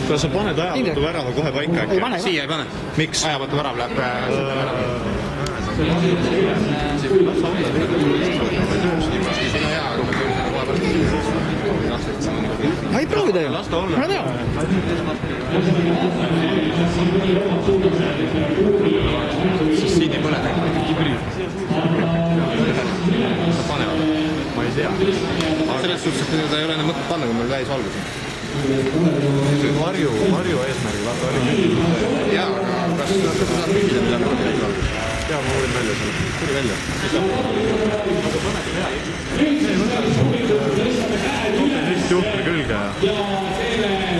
kas sa paned ajavõtu värava kohe paika äkki? Siia ei pane. Miks? Ajavõtu värav läheb ma ei proovida ju. Ma tean. Siis siin ei põle. Panevad. Ma ei tea. Selles suhtes, et ta ei ole enam mõtet panna, kui meil täis valgus. Varju eesmärgil, vaata oli küsimus. Jaa, aga kas sa saad küsida, mida meil täis valgus? Jaa, ma uurin välja selle. Tuli välja. Aga paned hea. Juhtme külge ja...